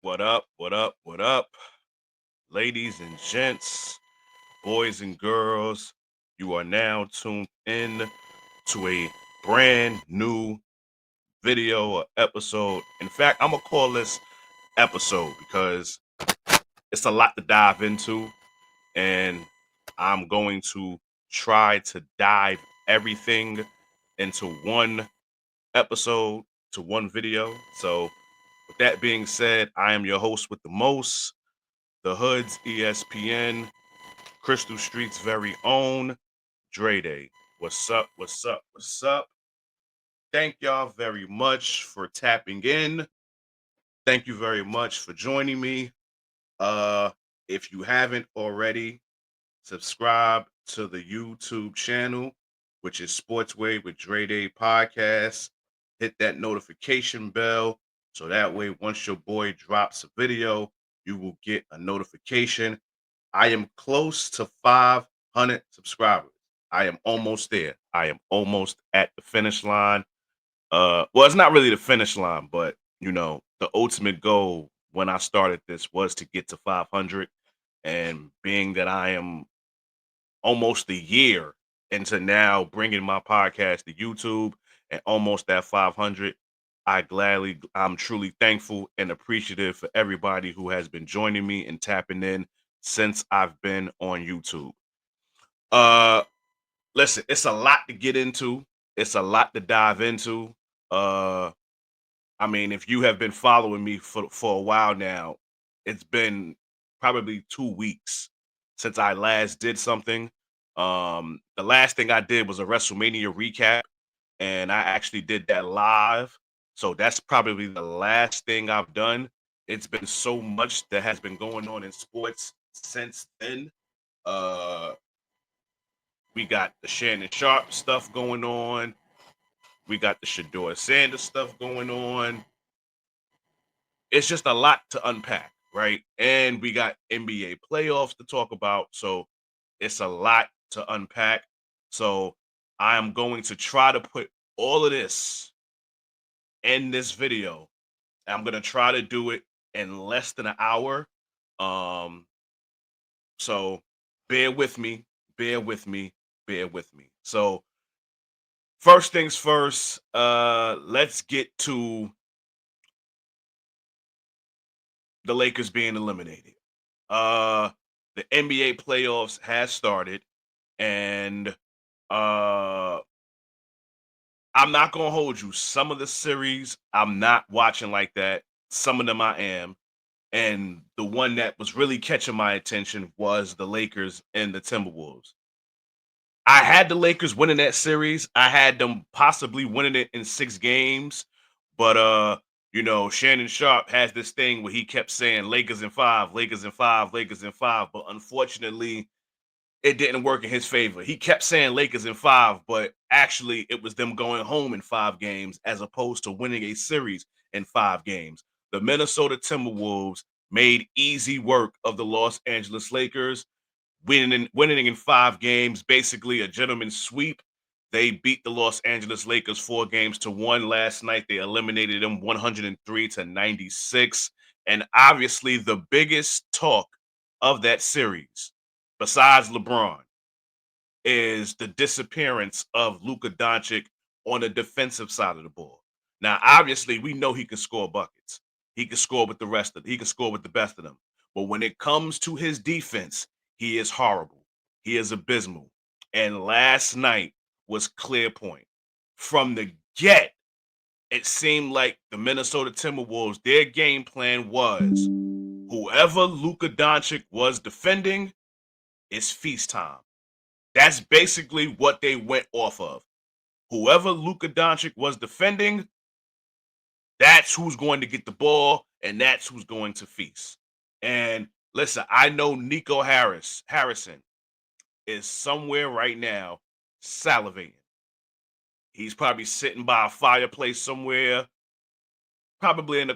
What up? What up? What up? Ladies and gents, boys and girls, you are now tuned in to a brand new video or episode. In fact, I'm going to call this episode because it's a lot to dive into, and I'm going to try to dive everything into one episode, to one video. So, with that being said, I am your host with the most, the Hood's ESPN, Crystal Street's very own Dre Day. What's up? What's up? What's up? Thank y'all very much for tapping in. Thank you very much for joining me. Uh, if you haven't already, subscribe to the YouTube channel, which is Sportsway with Dre Day Podcast. Hit that notification bell so that way once your boy drops a video, you will get a notification. I am close to 500 subscribers. I am almost there. I am almost at the finish line. Well, it's not really the finish line, but the ultimate goal when I started this was to get to 500. And being that I am almost a year into now bringing my podcast to YouTube and almost at 500, I'm truly thankful and appreciative for everybody who has been joining me and tapping in since I've been on YouTube. Uh, Listen, it's a lot to get into. It's a lot to dive into. Uh, I mean, if you have been following me for a while now, it's been probably 2 weeks since I last did something. The last thing I did was a WrestleMania recap, and I actually did that live. So that's probably the last thing I've done. It's been so much that has been going on in sports since then. Uh, we got the Shannon Sharpe stuff going on. We got the Shedeur Sanders stuff going on. It's just a lot to unpack, right? And we got NBA playoffs to talk about. So it's a lot to unpack. So I am going to try to put all of this in this video. I'm going to try to do it in less than an hour. Um, so bear with me, bear with me, bear with me. So first things first, let's get to the Lakers being eliminated. Uh the NBA playoffs has started, and I'm not gonna hold you. Some of the series I'm not watching like that. Some of them I am. And the one that was really catching my attention was the Lakers and the Timberwolves. I had the Lakers winning that series. I had them possibly winning it in 6 games, but Shannon Sharpe has this thing where he kept saying Lakers in 5, Lakers in 5, Lakers in 5, but unfortunately it didn't work in his favor. He kept saying Lakers in 5, but actually it was them going home in 5 games as opposed to winning a series in 5 games. The Minnesota Timberwolves made easy work of the Los Angeles Lakers, winning in 5 games, basically a gentleman's sweep. They beat the Los Angeles Lakers 4 games to 1 last night. They eliminated them 103-96. And obviously, the biggest talk of that series, besides LeBron, is the disappearance of Luka Doncic on the defensive side of the ball. Now, obviously, we know he can score buckets. He can score with he can score with the best of them. But when it comes to his defense, he is horrible. He is abysmal. And last night was clear point. From the get, it seemed like the Minnesota Timberwolves, their game plan was whoever Luka Doncic was defending, is feast time. That's basically what they went off of. Whoever Luka Doncic was defending, that's who's going to get the ball, and that's who's going to feast. And listen, I know Harrison is somewhere right now salivating. He's probably sitting by a fireplace somewhere, probably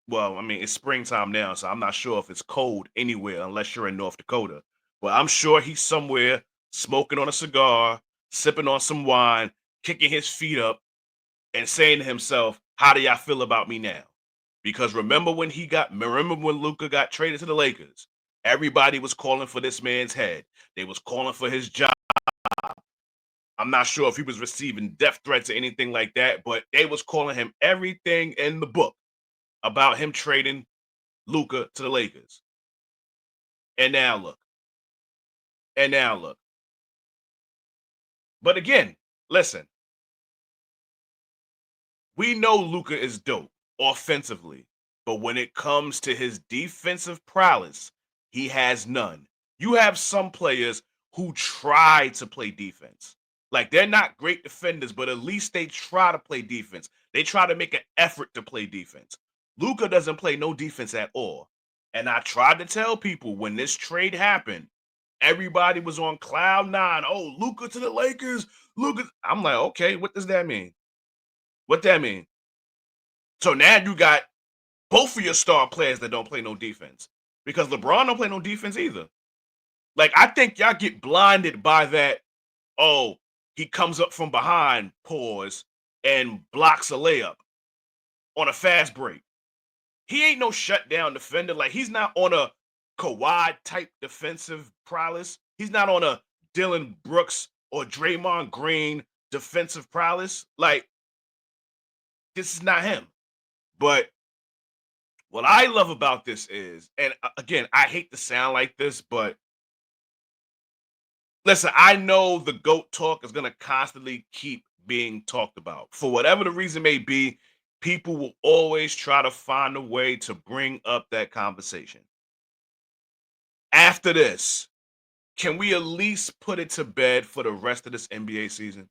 well, I mean, it's springtime now, so I'm not sure if it's cold anywhere unless you're in North Dakota. But I'm sure he's somewhere smoking on a cigar, sipping on some wine, kicking his feet up, and saying to himself, how do y'all feel about me now? Because remember when Luka got traded to the Lakers? Everybody was calling for this man's head. They was calling for his job. I'm not sure if he was receiving death threats or anything like that, but they was calling him everything in the book about him trading Luka to the Lakers. And now look. And now look. But again, listen, we know Luka is dope offensively, but when it comes to his defensive prowess, he has none. You have some players who try to play defense. Like they're not great defenders, but at least they try to play defense. They try to make an effort to play defense. Luka doesn't play no defense at all. And I tried to tell people when this trade happened, everybody was on cloud nine. Oh, Luka to the Lakers. Luka. I'm like, okay, what does that mean? What that mean? So now you got both of your star players that don't play no defense because LeBron don't play no defense either. Like I think y'all get blinded by that. Oh, he comes up from behind, pause, and blocks a layup on a fast break. He ain't no shutdown defender. Like he's not on a Kawhi type defensive prowess. He's not on a Dylan Brooks or Draymond Green defensive prowess. Like this is not him. But what I love about this is, and again, I hate to sound like this, but listen, I know the GOAT talk is going to constantly keep being talked about. For whatever the reason may be, people will always try to find a way to bring up that conversation. After this, can we at least put it to bed for the rest of this NBA season?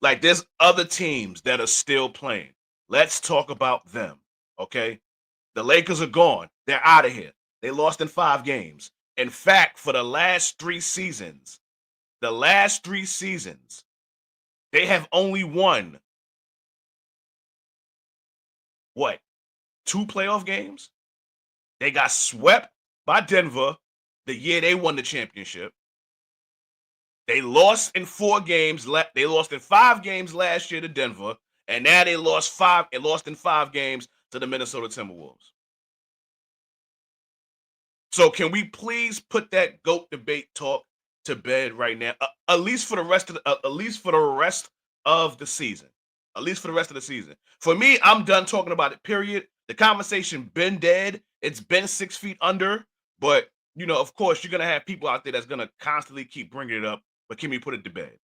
Like, there's other teams that are still playing. Let's talk about them, okay? The Lakers are gone. They're out of here. They lost in 5 games. In fact, for the last 3 seasons, they have only won what? 2 playoff games? They got swept by Denver the year they won the championship. They lost in 4 games. They lost in 5 games last year to Denver, and now they lost in 5 games to the Minnesota Timberwolves. So can we please put that GOAT debate talk to bed right now? At least for the rest of at least for the rest of the season. At least for the rest of the season. For me, I'm done talking about it. Period. The conversation been dead. It's been 6 feet under. But of course, you're gonna have people out there that's gonna constantly keep bringing it up. But can we put it to bed?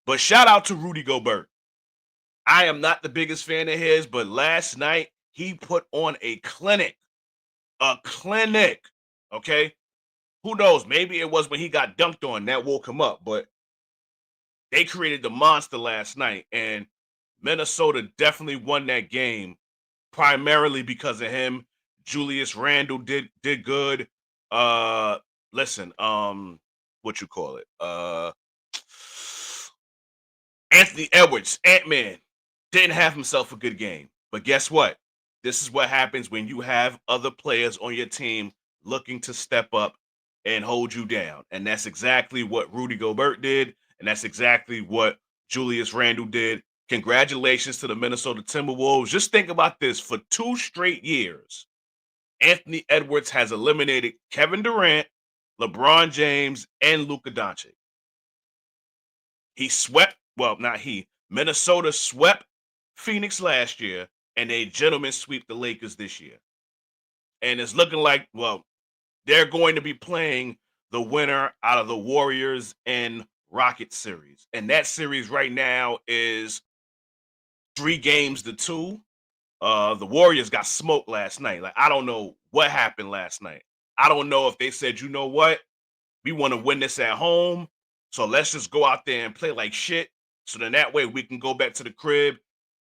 But shout out to Rudy Gobert. I am not the biggest fan of his, but last night he put on a clinic. A clinic. Okay. Who knows? Maybe it was when he got dunked on that woke him up, but they created the monster last night, and Minnesota definitely won that game primarily because of him. Julius Randle did good. Uh Listen, what you call it? Anthony Edwards, Ant-Man, didn't have himself a good game. But guess what? This is what happens when you have other players on your team looking to step up and hold you down. And that's exactly what Rudy Gobert did. And that's exactly what Julius Randle did. Congratulations to the Minnesota Timberwolves. Just think about this: for 2 straight years, Anthony Edwards has eliminated Kevin Durant, LeBron James, and Luka Doncic. He swept, well, not he, Minnesota swept Phoenix last year, and a gentleman sweep the Lakers this year. And it's looking like, well, they're going to be playing the winner out of the Warriors and Rockets series. And that series right now is 3-2. The Warriors got smoked last night. Like, I don't know what happened last night. I don't know if they said, you know what? We want to win this at home. So let's just go out there and play like shit. So then that way we can go back to the crib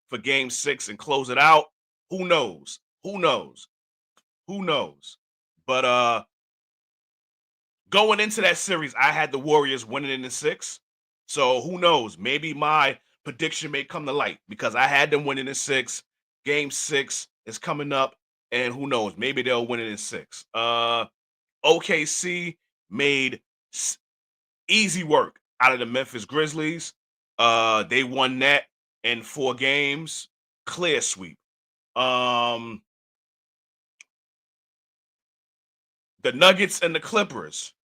for game 6 and close it out. Who knows? Who knows? Who knows? But going into that series, I had the Warriors winning in the 6. So who knows? Maybe my prediction may come to light because I had them winning in 6. Game 6 is coming up, and who knows? Maybe they'll win it in 6. OKC made easy work out of the Memphis Grizzlies. They won that in 4 games. Clear sweep. The Nuggets and the Clippers.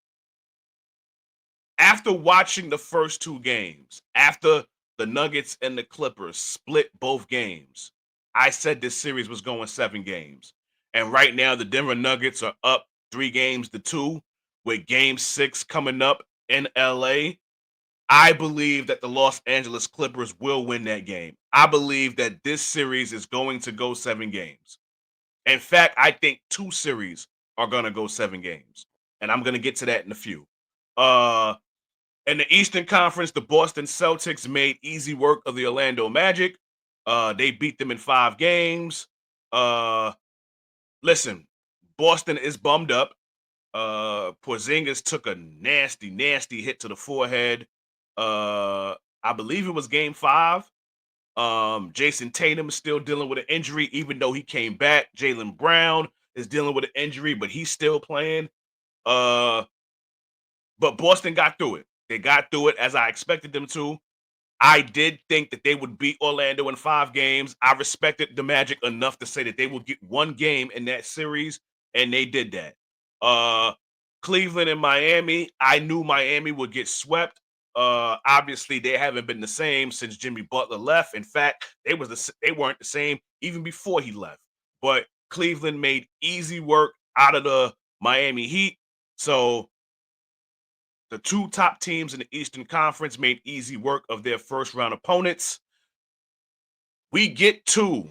After watching the first two games, after the Nuggets and the Clippers split both games, I said this series was going 7 games. And right now, the Denver Nuggets are up 3 games to 2 with game 6 coming up in LA. I believe that the Los Angeles Clippers will win that game. I believe that this series is going to go 7 games. In fact, I think 2 series are going to go 7 games. And I'm going to get to that in a few. Uh, in the Eastern Conference, the Boston Celtics made easy work of the Orlando Magic. They beat them in 5 games. Uh, Listen, Boston is bummed up. Porzingis took a nasty, nasty hit to the forehead. I believe it was game 5. Jason Tatum is still dealing with an injury, even though he came back. Jaylen Brown is dealing with an injury, but he's still playing. Uh, but Boston got through it. They got through it as I expected them to. I did think that they would beat Orlando in 5 games. I respected the Magic enough to say that they would get 1 game in that series, and they did that. Uh, Cleveland and Miami, I knew Miami would get swept. Obviously, they haven't been the same since Jimmy Butler left. In fact, they weren't the same even before he left. But Cleveland made easy work out of the Miami Heat. So the 2 top teams in the Eastern Conference made easy work of their first round opponents. We get to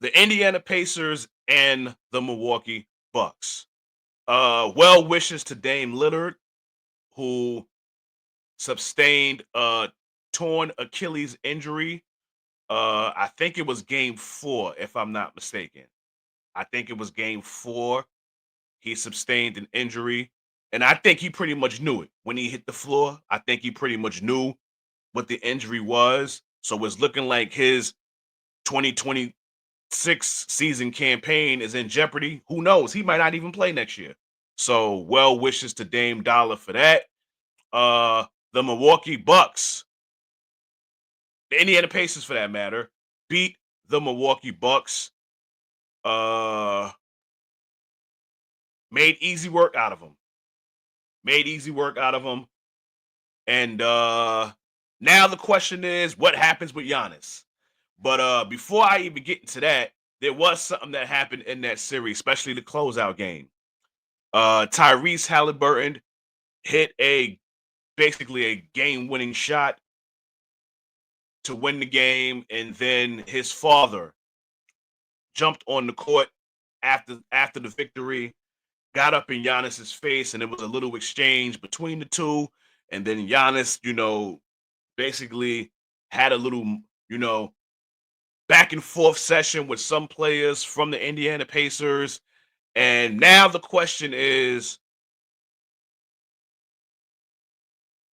the Indiana Pacers and the Milwaukee Bucks. Well wishes to Dame Lillard, who sustained a torn Achilles injury. I think it was game 4, if I'm not mistaken. I think it was game 4. He sustained an injury. And I think he pretty much knew it when he hit the floor. I think he pretty much knew what the injury was. So it's looking like his 2026 season campaign is in jeopardy. Who knows? He might not even play next year. So well wishes to Dame Dollar for that. The Milwaukee Bucks, the Indiana Pacers for that matter, beat the Milwaukee Bucks. Uh Made easy work out of them. Made easy work out of them. And now the question is, what happens with Giannis? But before I even get into that, there was something that happened in that series, especially the closeout game. Tyrese Halliburton hit basically a game-winning shot to win the game, and then his father jumped on the court after the victory, got up in Giannis's face, and it was a little exchange between the two. And then Giannis, basically had a little, you know, back and forth session with some players from the Indiana Pacers. And now the question is,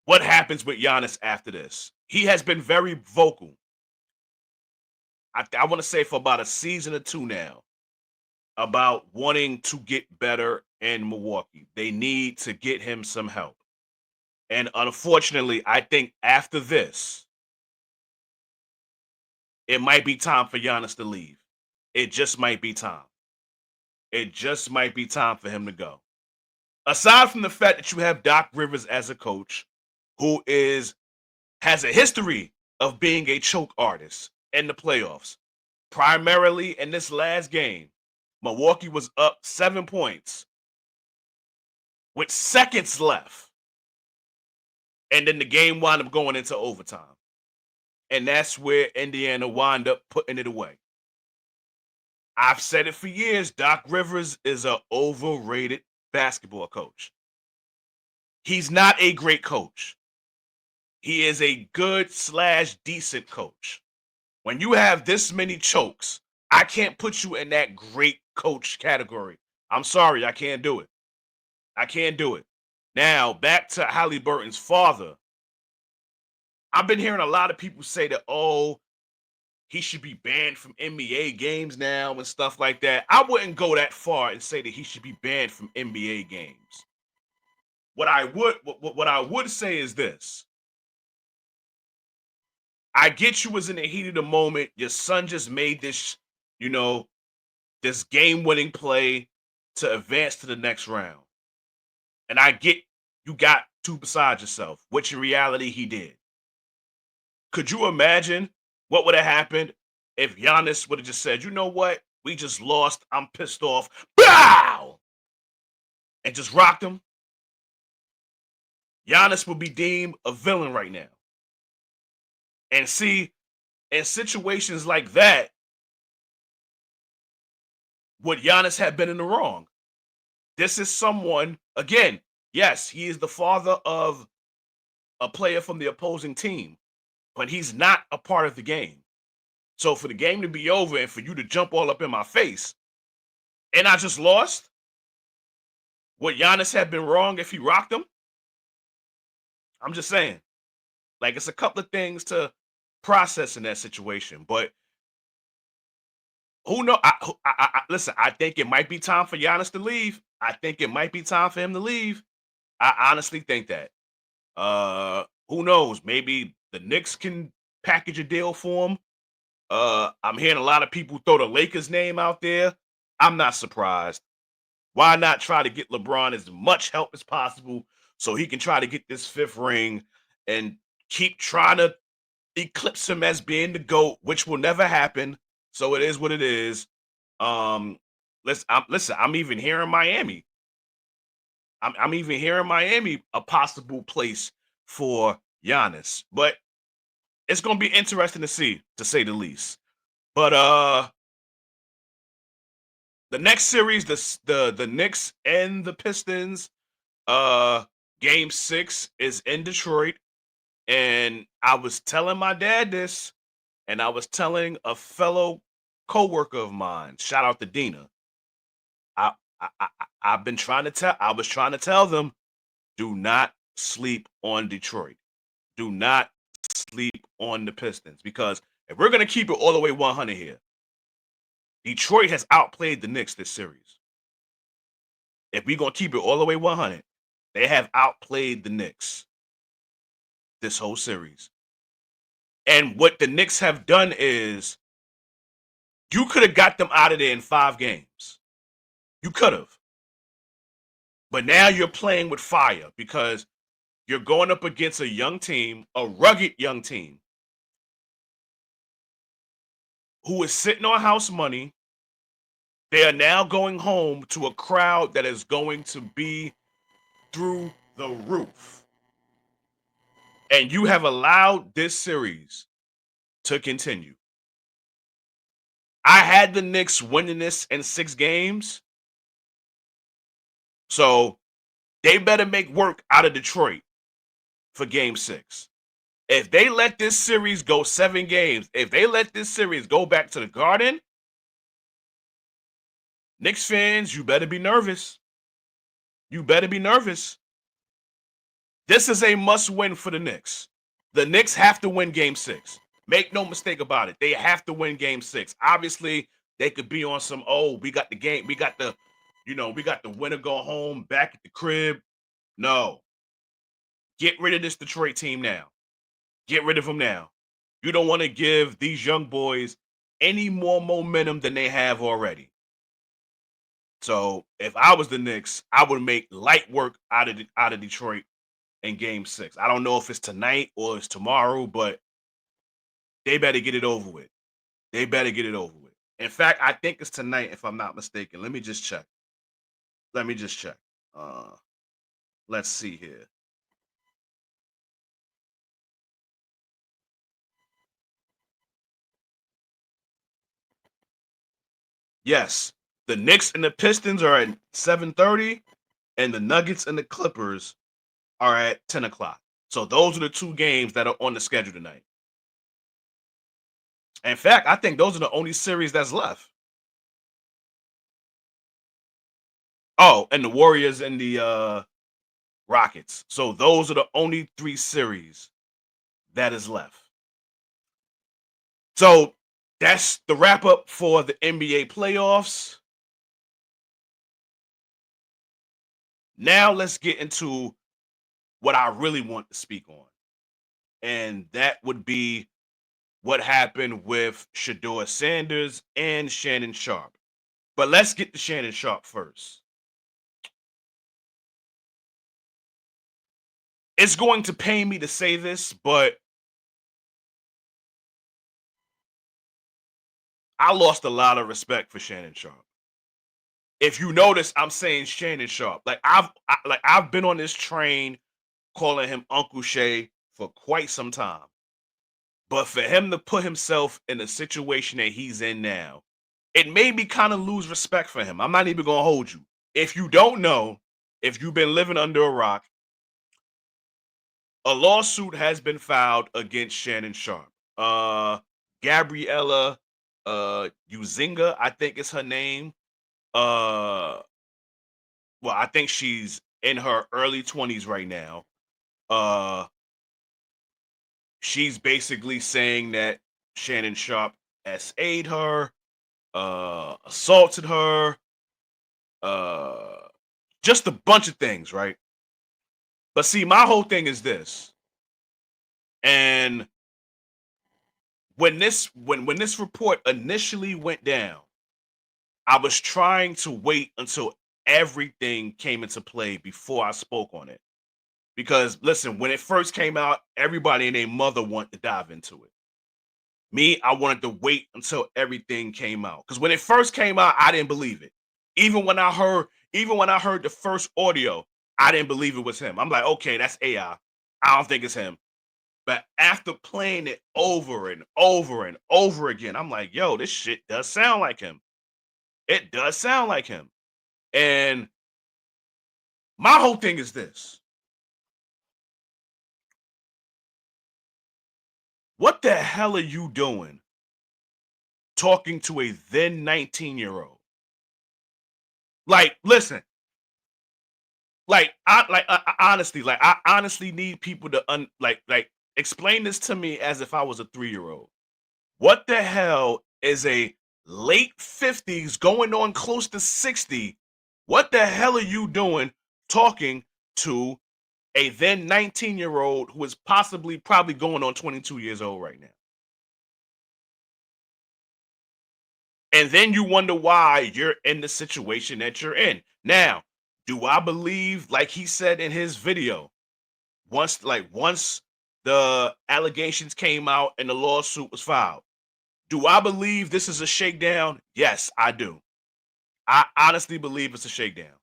what happens with Giannis after this? He has been very vocal. I want to say for about a season or 2 now about wanting to get better in Milwaukee. They need to get him some help. And unfortunately, I think after this, it might be time for Giannis to leave. It just might be time. It just might be time for him to go. Aside from the fact that you have Doc Rivers as a coach who has a history of being a choke artist in the playoffs. Primarily in this last game, Milwaukee was up 7 points with seconds left. And then the game wound up going into overtime. And that's where Indiana wound up putting it away. I've said it for years. Doc Rivers is an overrated basketball coach. He's not a great coach. He is a good/decent coach. When you have this many chokes, I can't put you in that great coach category. I'm sorry, I can't do it. I can't do it. Now, back to Halliburton's father. I've been hearing a lot of people say that, oh, he should be banned from NBA games now and stuff like that. I wouldn't go that far and say that he should be banned from NBA games. What I would say is this. I get you was in the heat of the moment. Your son just made this you know, this game-winning play to advance to the next round. And I get you got too beside yourself, which in reality he did. Could you imagine what would have happened if Giannis would have just said, "You know what? We just lost. I'm pissed off." Bow! And just rocked him. Giannis would be deemed a villain right now. And see, in situations like that, would Giannis have been in the wrong? This is someone, again, yes, he is the father of a player from the opposing team, but he's not a part of the game. So for the game to be over and for you to jump all up in my face, and I just lost, would Giannis have been wrong if he rocked him? I'm just saying. Like, it's a couple of things to process in that situation. But who know? Listen, I think it might be time for Giannis to leave. I think it might be time for him to leave. I honestly think that. Who knows? Maybe the Knicks can package a deal for him. I'm hearing a lot of people throw the Lakers name out there. I'm not surprised. Why not try to get LeBron as much help as possible so he can try to get this fifth ring and keep trying to eclipse him as being the GOAT, which will never happen. So it is what it is. Um, listen, I'm even hearing Miami. I'm even hearing Miami a possible place for Giannis, but it's gonna be interesting to see, to say the least. But the next series, the Knicks and the Pistons, uh, game 6 is in Detroit, and I was telling my dad this, and I was telling a fellow coworker of mine. Shout out to Dina. I, I've been trying to tell. I was trying to tell them, do not sleep on Detroit. Do not sleep on the Pistons because if we're gonna keep it all the way 100 here, Detroit has outplayed the Knicks this series. If we're gonna keep it all the way 100, they have outplayed the Knicks this whole series. And what the Knicks have done is you could have got them out of there in 5 games. You could have. But now you're playing with fire because you're going up against a young team, a rugged young team, who is sitting on house money. They are now going home to a crowd that is going to be through the roof. And you have allowed this series to continue. I had the Knicks winning this in 6 games. So they better make work out of Detroit for game 6. If they let this series go 7 games, if they let this series go back to the Garden, Knicks fans, you better be nervous. You better be nervous. This is a must win for the Knicks. The Knicks have to win game 6. Make no mistake about it. They have to win game 6. Obviously, they could be on some, oh, we got the game, we got the, we got the winner go home back at the crib. No. Get rid of this Detroit team now. Get rid of them now. You don't want to give these young boys any more momentum than they have already. So if I was the Knicks, I would make light work out of Detroit in game 6. I don't know if it's tonight or it's tomorrow, but they better get it over with. They better get it over with. In fact, I think it's tonight, if I'm not mistaken. Let me just check. Let me just check. Uh, let's see here. Yes, the Knicks and the Pistons are at 7:30, and the Nuggets and the Clippers are at 10 o'clock. So those are the 2 games that are on the schedule tonight. In fact, I think those are the only series that's left. Oh, and the Warriors and the Rockets. So those are the only 3 series that is left. So that's the wrap up for the NBA playoffs. Now let's get into what I really want to speak on. And that would be what happened with Shedeur Sanders and Shannon Sharpe. But let's get to Shannon Sharpe first. It's going to pain me to say this, but I lost a lot of respect for Shannon Sharpe. If you notice, I'm saying Shannon Sharpe. I've been on this train calling him Uncle Shay for quite some time. But for him to put himself in the situation that he's in now, it made me kind of lose respect for him. I'm not even gonna hold you. If you don't know, if you've been living under a rock, a lawsuit has been filed against Shannon Sharpe. Gabriella Uzinga, I think is her name. Uh well, I think she's in her early 20s right now. Uh she's basically saying that Shannon Sharpe SA'd her, assaulted her, uh, just a bunch of things, right? But see, my whole thing is this, and when this report initially went down, I was trying to wait until everything came into play before I spoke on it. Because listen, when it first came out, everybody and their mother wanted to dive into it. Me, I wanted to wait until everything came out. Because when it first came out, I didn't believe it. Even when I heard the first audio, I didn't believe it was him. I'm like, okay, that's AI. I don't think it's him. But after playing it over and over and over again, I'm like, yo, this shit does sound like him. It does sound like him. And my whole thing is this. What the hell are you doing talking to a then 19-year-old? Like, listen, honestly, I honestly need people to explain this to me as if I was a 3-year-old. What the hell is a late 50s going on close to 60? What the hell are you doing talking to a then 19-year-old who is probably going on 22 years old right now? And then you wonder why you're in the situation that you're in. Now, do I believe, like he said in his video, once the allegations came out and the lawsuit was filed, do I believe this is a shakedown? Yes, I do. I honestly believe it's a shakedown.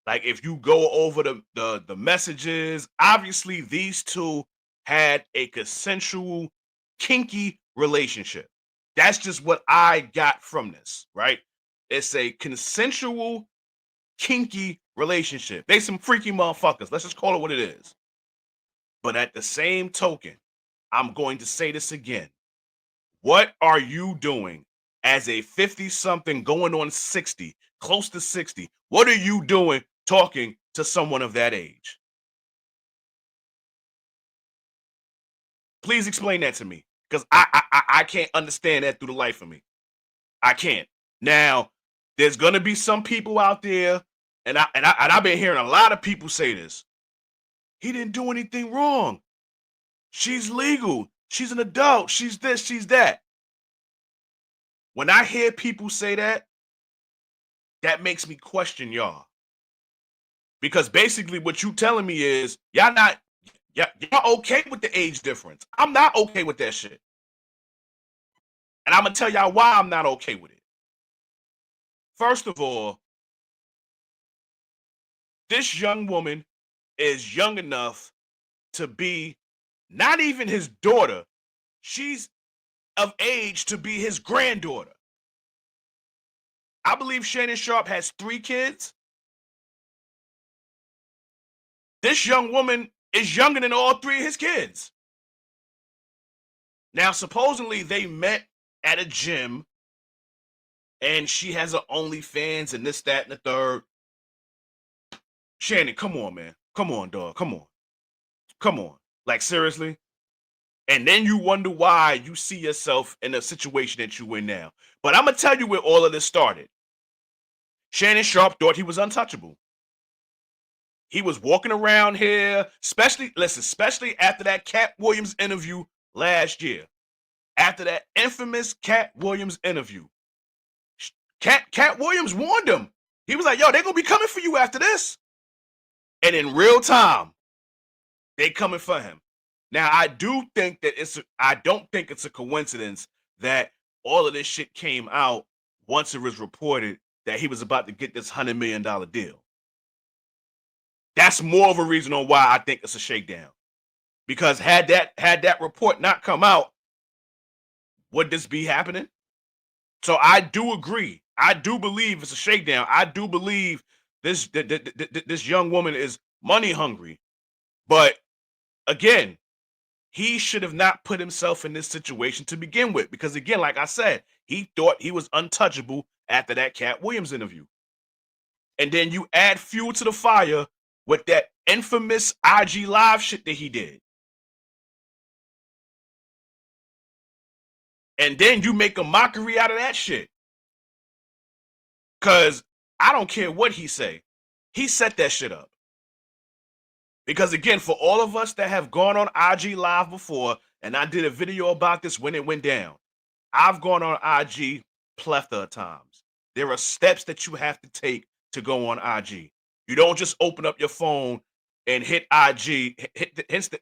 Like if you go over the messages, obviously these two had a consensual, kinky relationship. That's just what I got from this, right? It's a consensual, kinky relationship. They some freaky motherfuckers. Let's just call it what it is. But at the same token, I'm going to say this again. What are you doing as a 50 something going on 60, close to 60? What are you doing talking to someone of that age? Please explain that to me because I can't understand that through the life of me. I can't. Now, there's gonna be some people out there, and I've been hearing a lot of people say this. He didn't do anything wrong. She's legal. She's an adult. She's this, she's that. When I hear people say that, that makes me question y'all. Because basically what you telling me is y'all okay with the age difference. I'm not okay with that shit. And I'm gonna tell y'all why I'm not okay with it. First of all, this young woman is young enough to be not even his daughter. She's of age to be his granddaughter. I believe Shannon Sharpe has 3 kids. This young woman is younger than all 3 of his kids. Now, supposedly they met at a gym and she has her OnlyFans and this, that, and the third. Shannon, come on, man. Come on, dog. Come on. Come on. Like, seriously? And then you wonder why you see yourself in a situation that you in now. But I'm going to tell you where all of this started. Shannon Sharpe thought he was untouchable. He was walking around here, especially after that Cat Williams interview last year. after that infamous Cat Williams interview. Cat Williams warned him. He was like, yo, they're going to be coming for you after this. And in real time, they coming for him. Now, I don't think it's a coincidence that all of this shit came out once it was reported that he was about to get this $100 million deal. That's more of a reason on why I think it's a shakedown. Because had that report not come out, would this be happening? So I do agree. I do believe it's a shakedown. I do believe this young woman is money hungry. But again, he should have not put himself in this situation to begin with. Because again, like I said, he thought he was untouchable after that Cat Williams interview. And then you add fuel to the fire with that infamous IG Live shit that he did. And then you make a mockery out of that shit. Because I don't care what he say. He set that shit up. Because again, for all of us that have gone on IG Live before, and I did a video about this when it went down, I've gone on IG plethora of times. There are steps that you have to take to go on IG. You don't just open up your phone and hit IG, hits the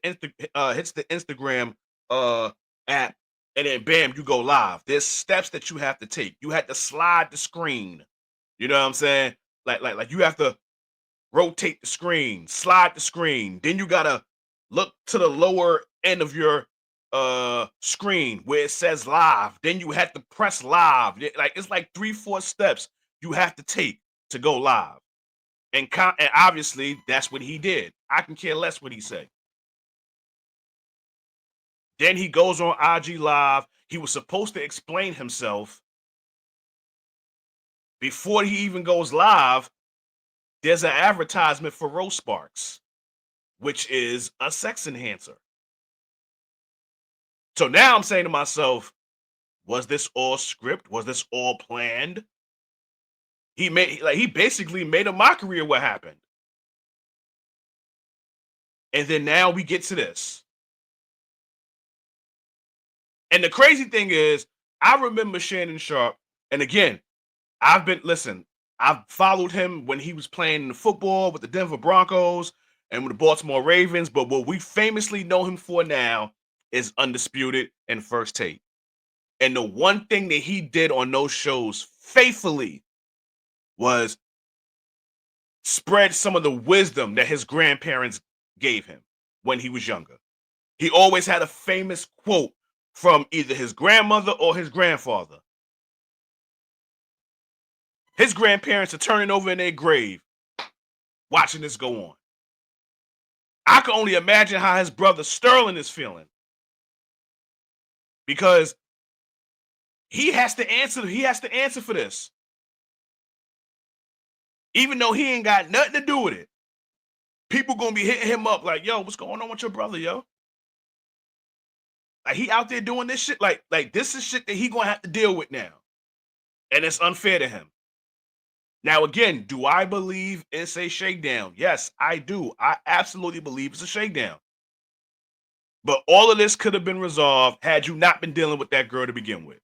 Instagram app, and then bam, you go live. There's steps that you have to take. You have to slide the screen. You know what I'm saying? Like you have to rotate the screen, slide the screen. Then you gotta look to the lower end of your screen where it says live. Then you have to press live. Like it's like 3-4 steps you have to take to go live. And obviously that's what he did. I can care less what he said. Then he goes on IG Live. He was supposed to explain himself. Before he even goes live, there's an advertisement for Rose Sparks, which is a sex enhancer. So now I'm saying to myself, was this all script? Was this all planned? He basically made a mockery of what happened. And then now we get to this. And the crazy thing is, I remember Shannon Sharpe, and again, I've followed him when he was playing the football with the Denver Broncos and with the Baltimore Ravens, but what we famously know him for now is Undisputed and First Take. And the one thing that he did on those shows faithfully was spread some of the wisdom that his grandparents gave him when he was younger. He always had a famous quote from either his grandmother or his grandfather. His grandparents are turning over in their grave watching this go on. I can only imagine how his brother Sterling is feeling. Because he has to answer for this. Even though he ain't got nothing to do with it. People gonna be hitting him up like, yo, what's going on with your brother, yo? Like he out there doing this shit. Like this is shit that he gonna have to deal with now. And it's unfair to him. Now, again, do I believe it's a shakedown? Yes, I do. I absolutely believe it's a shakedown. But all of this could have been resolved had you not been dealing with that girl to begin with.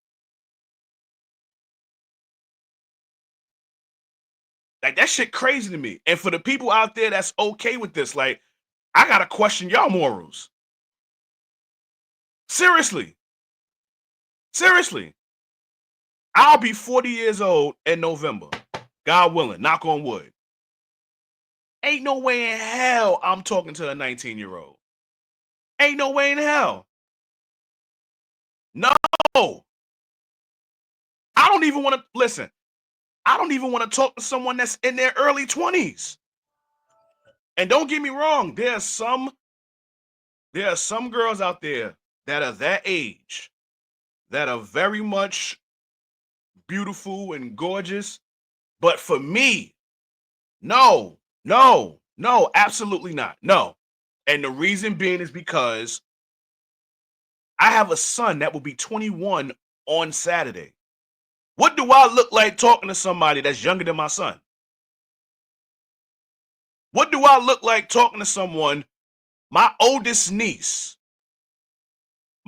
Like, that shit crazy to me. And for the people out there that's okay with this, like, I got to question y'all morals. Seriously. Seriously. I'll be 40 years old in November. God willing, knock on wood. Ain't no way in hell I'm talking to a 19-year-old. Ain't no way in hell. No. I don't even want to listen. I don't even want to talk to someone that's in their early 20s. And don't get me wrong, there are some girls out there that are that age that are very much beautiful and gorgeous. But for me, no, absolutely not. No. And the reason being is because I have a son that will be 21 on Saturday. What do I look like talking to somebody that's younger than my son? What do I look like talking to someone, my oldest niece,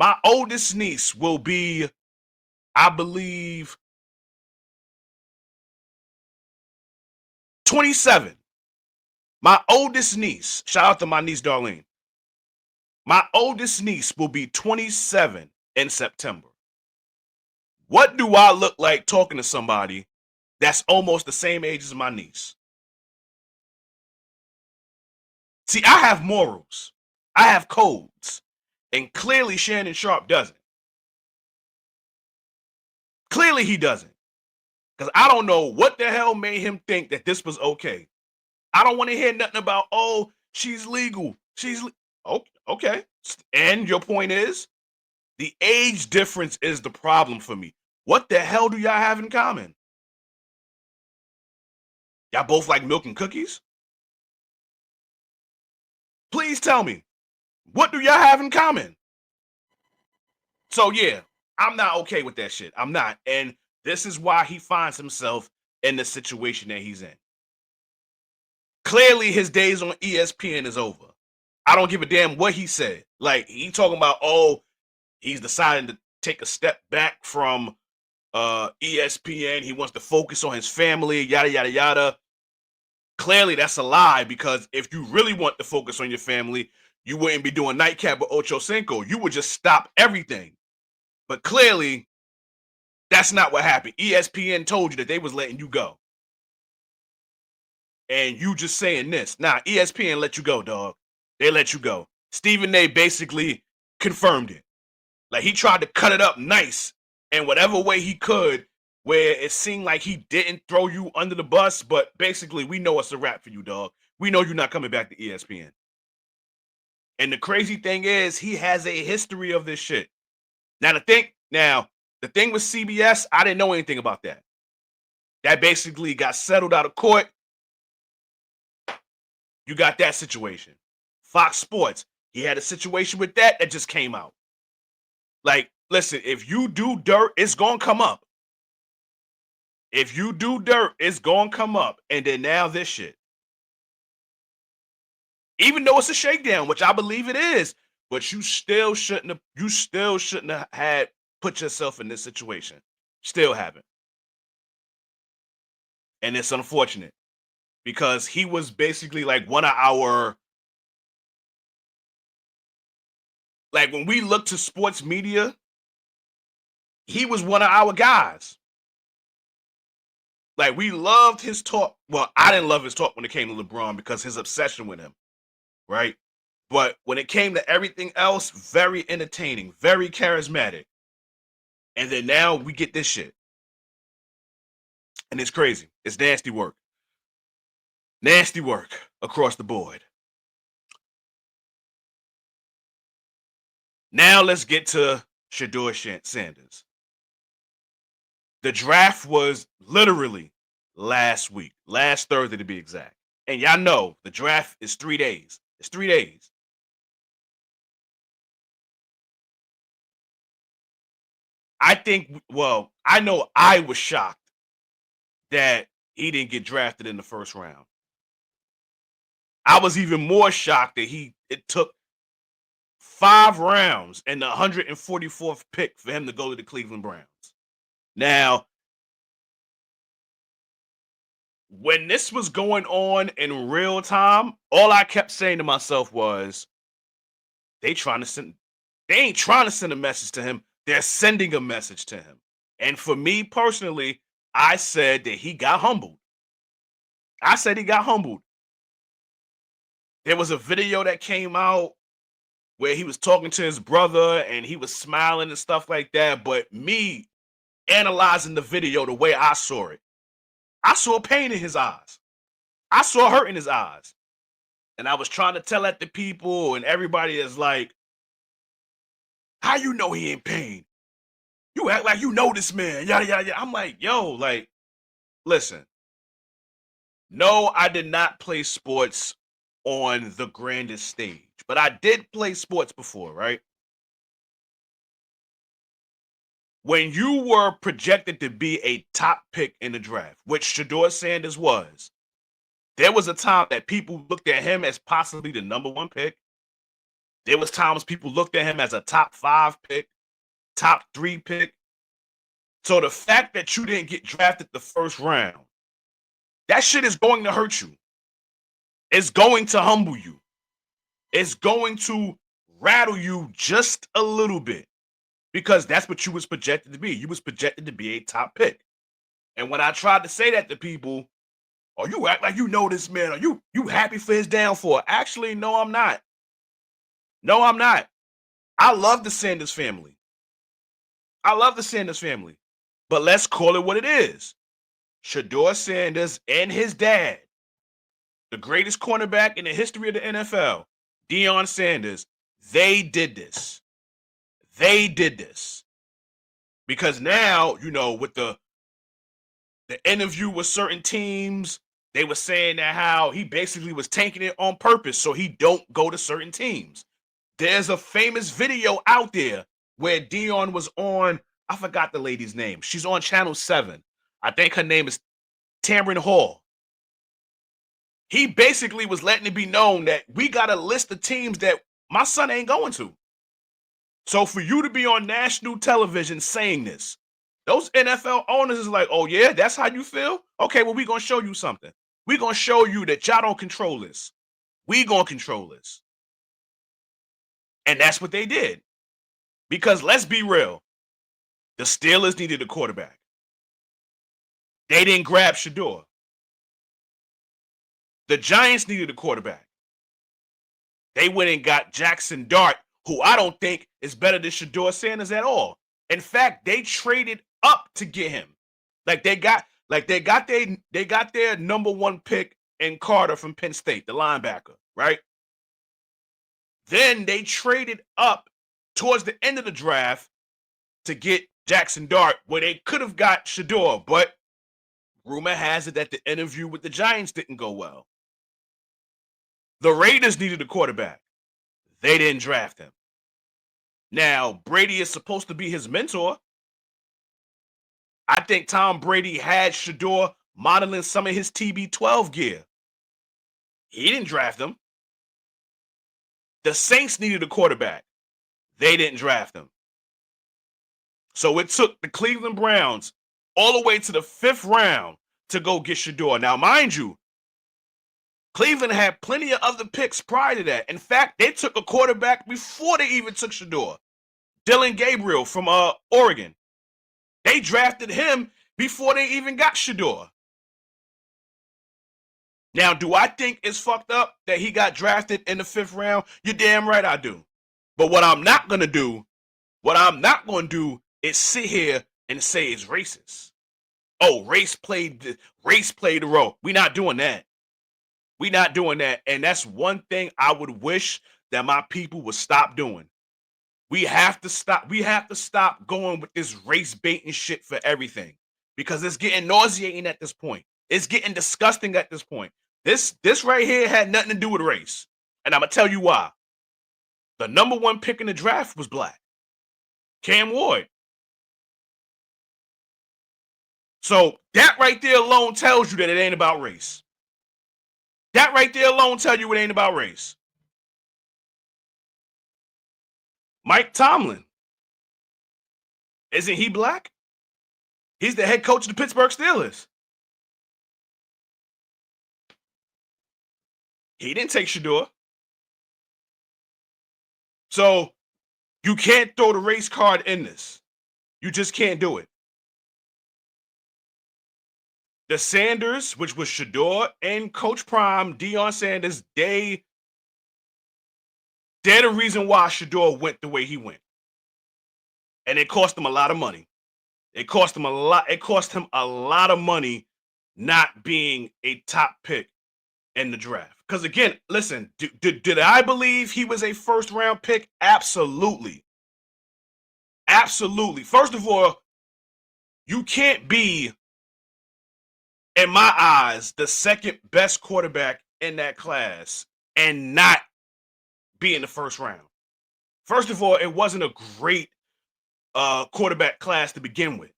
My oldest niece will be, I believe, 27. My oldest niece, shout out to my niece Darlene. My oldest niece will be 27 in September. What do I look like talking to somebody that's almost the same age as my niece? See, I have morals. I have codes. And clearly Shannon Sharpe doesn't. Clearly he doesn't. Because I don't know what the hell made him think that this was okay. I don't want to hear nothing about, oh, she's legal. Okay. And your point is, the age difference is the problem for me. What the hell do y'all have in common? Y'all both like milk and cookies? Please tell me. What do y'all have in common? So yeah, I'm not okay with that shit. I'm not. And this is why he finds himself in the situation that he's in. Clearly his days on ESPN is over. I don't give a damn what he said. Like, he talking about, oh, he's deciding to take a step back from ESPN. He wants to focus on his family, yada yada yada. Clearly that's a lie, because if you really want to focus on your family, you wouldn't be doing Nightcap with Ocho Cinco. You would just stop everything. But clearly that's not what happened. ESPN told you that they was letting you go. And you just saying this. Nah, ESPN let you go, dog. They let you go. Stephen A basically confirmed it. Like, he tried to cut it up nice in whatever way he could, where it seemed like he didn't throw you under the bus, but basically we know it's a wrap for you, dog. We know you're not coming back to ESPN. And the crazy thing is, he has a history of this shit. Now the thing with CBS, I didn't know anything about that. That basically got settled out of court. You got that situation. Fox Sports, he had a situation with that just came out. Like, listen, if you do dirt, it's gonna come up. If you do dirt, it's gonna come up. And then now this shit. Even though it's a shakedown, which I believe it is, but you still shouldn't have had put yourself in this situation. Still haven't. And it's unfortunate, because he was basically like one of our, like, when we look to sports media, he was one of our guys. Like, we loved his talk. Well, I didn't love his talk when it came to LeBron because his obsession with him, right? But when it came to everything else, very entertaining, very charismatic. And then now we get this shit. And it's crazy. It's nasty work. Nasty work across the board. Now let's get to Shedeur Sanders. The draft was literally last week, last Thursday to be exact. And y'all know the draft is 3 days. It's 3 days. I know I was shocked that he didn't get drafted in the first round. I was even more shocked that it took 5 rounds and the 144th pick for him to go to the Cleveland Browns. Now, when this was going on in real time, all I kept saying to myself was, they ain't trying to send a message to him. They're sending a message to him. And for me personally, I said that he got humbled. I said he got humbled. There was a video that came out where he was talking to his brother and he was smiling and stuff like that. But me analyzing the video the way I saw it, I saw pain in his eyes. I saw hurt in his eyes. And I was trying to tell that to people, and everybody is like, how you know he in pain? You act like you know this man. Yada, yada, yada. I'm like, yo, like, listen. No, I did not play sports on the grandest stage, but I did play sports before, right? When you were projected to be a top pick in the draft, which Shedeur Sanders was, there was a time that people looked at him as possibly the number 1 pick. There was times people looked at him as a top 5 pick, top 3 pick. So the fact that you didn't get drafted the first round, that shit is going to hurt you. It's going to humble you. It's going to rattle you just a little bit because that's what you was projected to be. You was projected to be a top pick. And when I tried to say that to people, oh, you act like you know this man. Are you happy for his downfall? Actually, no, I'm not. No, I'm not. I love the Sanders family. I love the Sanders family. But let's call it what it is. Shedeur Sanders and his dad, the greatest cornerback in the history of the NFL, Deion Sanders, they did this. They did this. Because now, with the interview with certain teams, they were saying that how he basically was tanking it on purpose so he don't go to certain teams. There's a famous video out there where Deion was on, I forgot the lady's name. She's on Channel 7. I think her name is Tamron Hall. He basically was letting it be known that we got a list of teams that my son ain't going to. So for you to be on national television saying this, those NFL owners is like, oh yeah, that's how you feel? Okay, well, we're going to show you something. We're going to show you that y'all don't control this. We going to control this. And that's what they did. Because let's be real, the Steelers needed a quarterback. They didn't grab Shedeur. The Giants needed a quarterback. They went and got Jackson Dart, who I don't think is better than Shedeur Sanders at all. In fact, they traded up to get him. They got their number 1 pick in Carter from Penn State, the linebacker, right? Then they traded up towards the end of the draft to get Jackson Dart, where they could have got Shedeur, but rumor has it that the interview with the Giants didn't go well. The Raiders needed a quarterback. They didn't draft him. Now, Brady is supposed to be his mentor. I think Tom Brady had Shedeur modeling some of his TB12 gear. He didn't draft him. The Saints needed a quarterback. They didn't draft him. So it took the Cleveland Browns all the way to the 5th round to go get Shedeur. Now, mind you, Cleveland had plenty of other picks prior to that. In fact, they took a quarterback before they even took Shedeur. Dylan Gabriel from Oregon. They drafted him before they even got Shedeur. Now, do I think it's fucked up that he got drafted in the 5th round? You're damn right I do. But what I'm not going to do is sit here and say it's racist. Oh, race played the role. We're not doing that. We're not doing that. And that's one thing I would wish that my people would stop doing. We have to stop going with this race baiting shit for everything, because it's getting nauseating at this point. It's getting disgusting at this point. This right here had nothing to do with race. And I'm going to tell you why. The number 1 pick in the draft was black. Cam Ward. So that right there alone tells you that it ain't about race. That right there alone tells you it ain't about race. Mike Tomlin. Isn't he black? He's the head coach of the Pittsburgh Steelers. He didn't take Shedeur. So you can't throw the race card in this. You just can't do it. The Sanders, which was Shedeur and Coach Prime, Deion Sanders, they're the reason why Shedeur went the way he went. And it cost him a lot of money. It cost him a lot of money not being a top pick in the draft. Because again, listen, did I believe he was a 1st round pick? Absolutely. Absolutely. First of all, you can't be, in my eyes, the 2nd best quarterback in that class and not be in the 1st round. First of all, it wasn't a great quarterback class to begin with.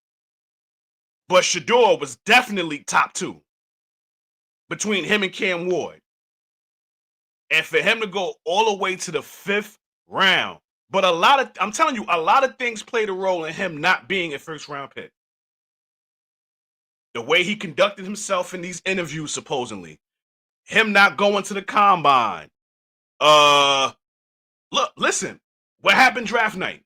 But Shedeur was definitely top 2 between him and Cam Ward. And for him to go all the way to the 5th round. But I'm telling you, a lot of things played a role in him not being a first round pick. The way he conducted himself in these interviews, supposedly, him not going to the combine. Look, listen, what happened draft night?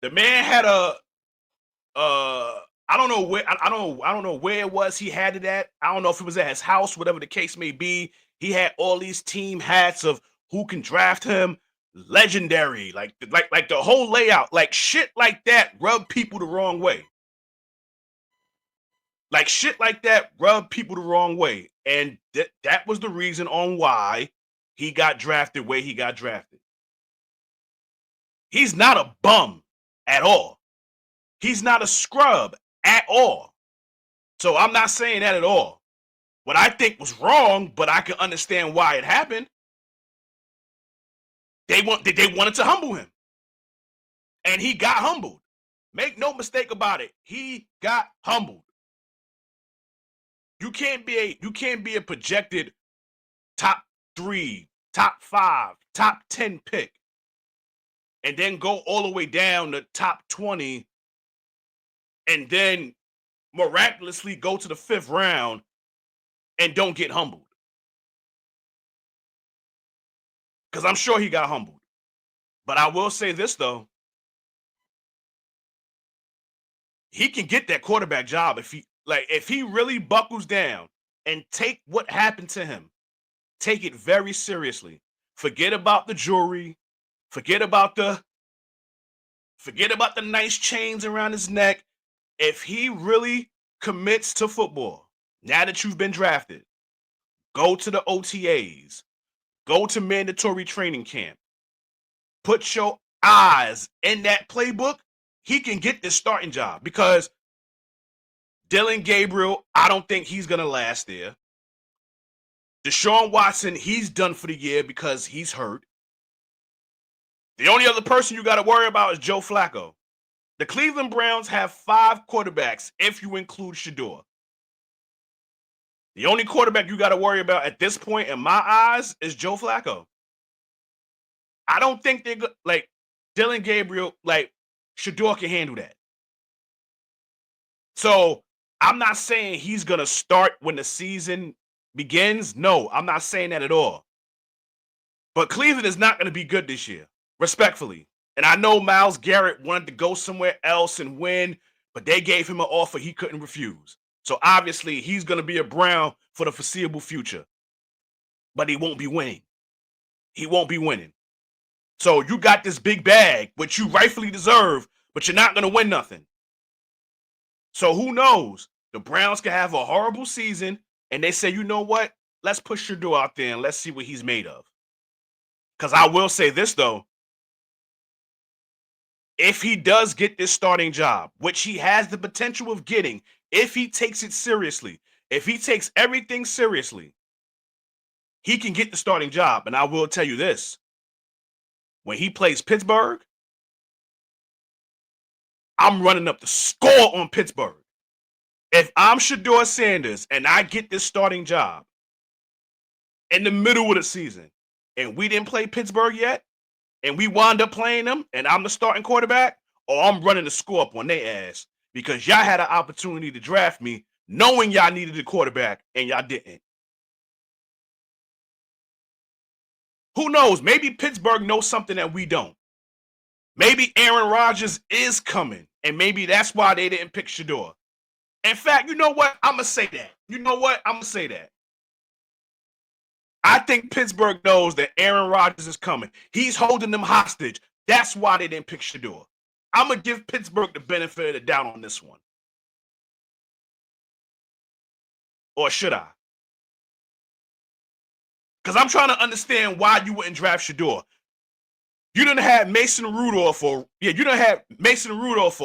The man had I don't know where I don't know where it was he had it at. I don't know if it was at his house, whatever the case may be. He had all these team hats of who can draft him, legendary, like the whole layout, like shit like that rub people the wrong way. Like shit like that rub people the wrong way. And that was the reason on why he got drafted where he got drafted. He's not a bum at all. He's not a scrub at all. So I'm not saying that at all. What I think was wrong, but I can understand why it happened. They wanted to humble him. And he got humbled. Make no mistake about it. He got humbled. You can't be a projected top 3, top 5, top 10 pick and then go all the way down to top 20 and then miraculously go to the 5th round and don't get humbled. Because I'm sure he got humbled. But I will say this, though. He can get that quarterback job if he really buckles down and take what happened to him. Take it very seriously. Forget about the jewelry. Forget about the nice chains around his neck. If he really commits to football, now that you've been drafted, go to the OTAs, go to mandatory training camp, put your eyes in that playbook, he can get this starting job because Dillon Gabriel, I don't think he's going to last there. Deshaun Watson, he's done for the year because he's hurt. The only other person you got to worry about is Joe Flacco. The Cleveland Browns have 5 quarterbacks if you include Shedeur. The only quarterback you got to worry about at this point, in my eyes, is Joe Flacco. I don't think they're good. Like, Dillon Gabriel, like, Shedeur can handle that. So, I'm not saying he's going to start when the season begins. No, I'm not saying that at all. But Cleveland is not going to be good this year, respectfully. And I know Myles Garrett wanted to go somewhere else and win, but they gave him an offer he couldn't refuse. So obviously, he's going to be a Brown for the foreseeable future. But he won't be winning. He won't be winning. So you got this big bag, which you rightfully deserve, but you're not going to win nothing. So who knows? The Browns can have a horrible season, and they say, you know what? Let's push Shedeur out there and let's see what he's made of. Because I will say this, though. If he does get this starting job, which he has the potential of getting, if he takes it seriously, if he takes everything seriously, he can get the starting job. And I will tell you this. When he plays Pittsburgh, I'm running up the score on Pittsburgh. If I'm Shedeur Sanders and I get this starting job in the middle of the season and we didn't play Pittsburgh yet and we wound up playing them and I'm the starting quarterback, or I'm running the score up on their ass because y'all had an opportunity to draft me knowing y'all needed a quarterback and y'all didn't. Who knows? Maybe Pittsburgh knows something that we don't. Maybe Aaron Rodgers is coming, and maybe that's why they didn't pick Shedeur. In fact, you know what? I'm going to say that. You know what? I'm going to say that. I think Pittsburgh knows that Aaron Rodgers is coming. He's holding them hostage. That's why they didn't pick Shedeur. I'm going to give Pittsburgh the benefit of the doubt on this one. Or should I? Because I'm trying to understand why you wouldn't draft Shedeur. You didn't have Mason Rudolph for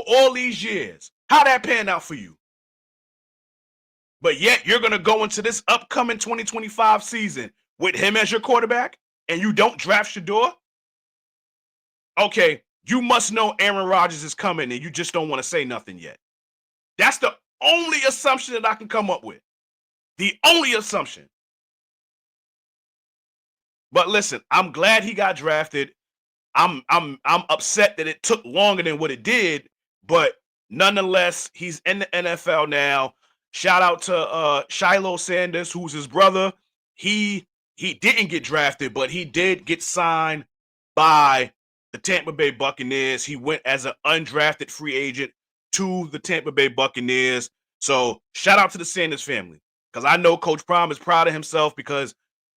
all these years. How that pan out for you? But yet you're going to go into this upcoming 2025 season with him as your quarterback and you don't draft Shedeur? Okay, you must know Aaron Rodgers is coming and you just don't want to say nothing yet. That's the only assumption that I can come up with. The only assumption. But listen, I'm glad he got drafted. I'm upset that it took longer than what it did, but nonetheless, he's in the NFL now. Shout out to Shedeur Sanders, who's his brother. He he didn't get drafted, but he did get signed by the Tampa Bay Buccaneers. He went as an undrafted free agent to the Tampa Bay Buccaneers. So shout out to the Sanders family, because I know Coach Prime is proud of himself because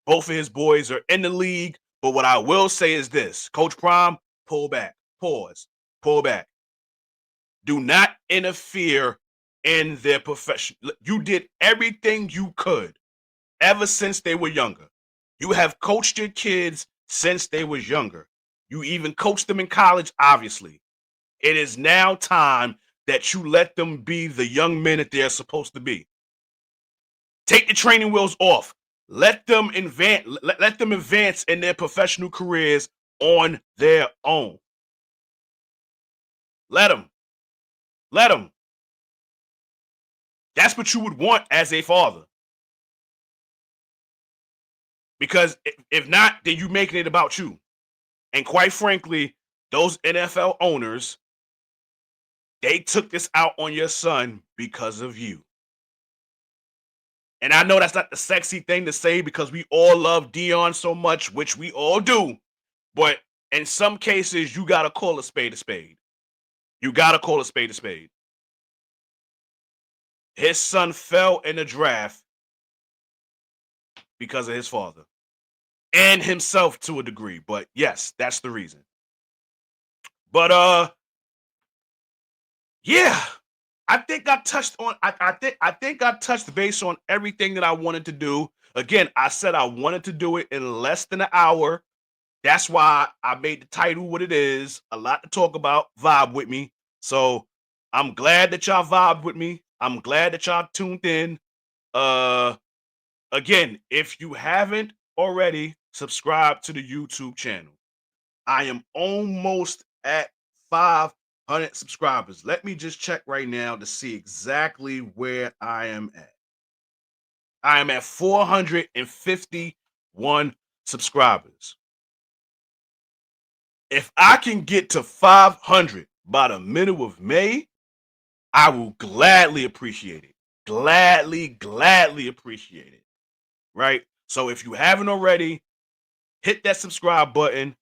both of his boys are in the league. But what I will say is this: Coach Prime, pull back, pause, pull back. Do not interfere in their profession. You did everything you could ever since they were younger. You have coached your kids since they was younger. You even coached them in college, obviously. It is now time that you let them be the young men that they're supposed to be. Take the training wheels off. Let them advance. Let them advance in their professional careers on their own. Let them. Let them. That's what you would want as a father. Because if not, then you making it about you. And quite frankly, those NFL owners, they took this out on your son because of you. And I know that's not the sexy thing to say because we all love Dion so much, which we all do. But in some cases, you got to call a spade a spade. You got to call a spade a spade. His son fell in the draft because of his father and himself to a degree. But yes, that's the reason. But yeah, I think I touched on. I think I touched base on everything that I wanted to do. Again, I said I wanted to do it in less than an hour. That's why I made the title what it is. A lot to talk about. Vibe with me. So I'm glad that y'all vibed with me. I'm glad that y'all tuned in. Uh Again, if you haven't already, subscribe to the YouTube channel. I am almost at 500 subscribers. Let me just check right now to see exactly where I am at. I am at 451 subscribers. If I can get to 500 by the middle of May, I will gladly appreciate it. Gladly appreciate it. Right? So if you haven't already, hit that subscribe button.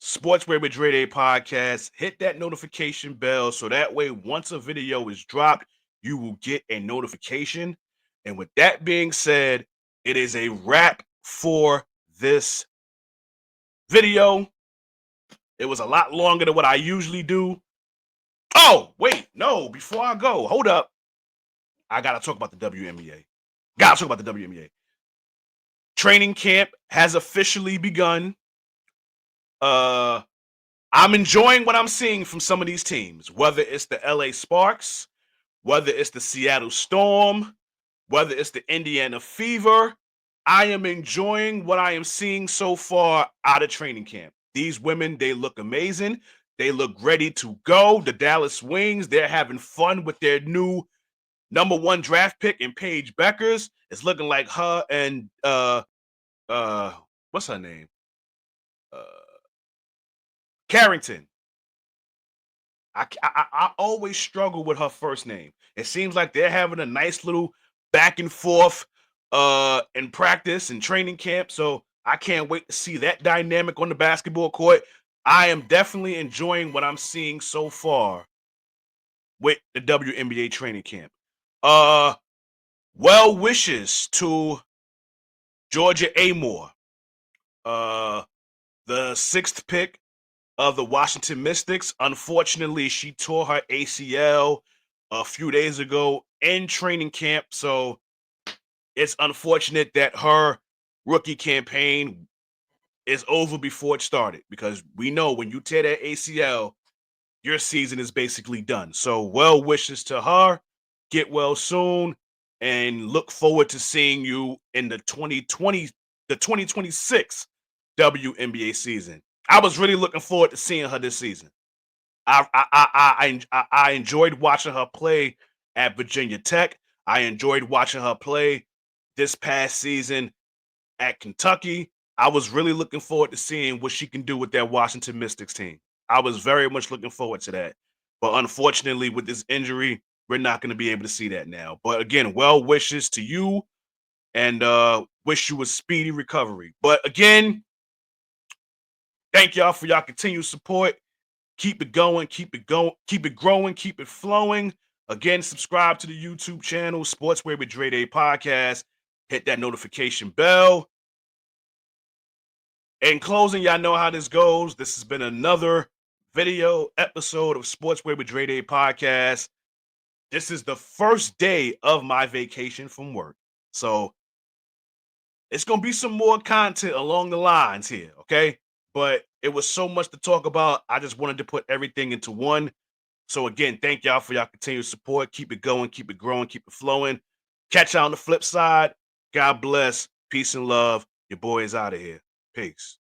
Sportswear with Dre Day podcast. Hit that notification bell so that way, once a video is dropped, you will get a notification. And with that being said, it is a wrap for this video. It was a lot longer than what I usually do. Oh, wait, no, before I go, hold up. I got to talk about the WNBA. Got to talk about the WNBA. Training camp has officially begun. I'm enjoying what I'm seeing from some of these teams, whether it's the LA Sparks, whether it's the Seattle Storm, whether it's the Indiana Fever. I am enjoying what I am seeing so far out of training camp. These women, they look amazing. They look ready to go. The Dallas Wings, they're having fun with their new number one draft pick in Paige Beckers. It's looking like her and what's her name? Uh Carrington. I always struggle with her first name. It seems like they're having a nice little back and forth in practice and training camp. So I can't wait to see that dynamic on the basketball court. I am definitely enjoying what I'm seeing so far with the WNBA training camp. Uh well wishes to Georgia Amore, uh the sixth pick of the Washington Mystics. Unfortunately, she tore her ACL a few days ago in training camp. So it's unfortunate that her rookie campaign is over before it started because we know when you tear that ACL, your season is basically done. So well wishes to her. Get well soon and look forward to seeing you in the 2026 WNBA season. I was really looking forward to seeing her this season. I enjoyed watching her play at Virginia Tech. I enjoyed watching her play this past season at Kentucky. I was really looking forward to seeing what she can do with that Washington Mystics team. I was very much looking forward to that. But unfortunately, with this injury, we're not going to be able to see that now. But again, well wishes to you and wish you a speedy recovery. But again, thank y'all for y'all continued support. Keep it going, keep it going, keep it growing, keep it flowing. Again, subscribe to the YouTube channel, Sportswear with Dre Day Podcast. Hit that notification bell. In closing, y'all know how this goes. This has been another video episode of Sportswear with Dre Day Podcast. This is the first day of my vacation from work. So it's going to be some more content along the lines here, okay? But it was so much to talk about. I just wanted to put everything into one. So again, thank y'all for y'all continued support. Keep it going, keep it growing, keep it flowing. Catch y'all on the flip side. God bless. Peace and love. Your boy is out of here. Peace.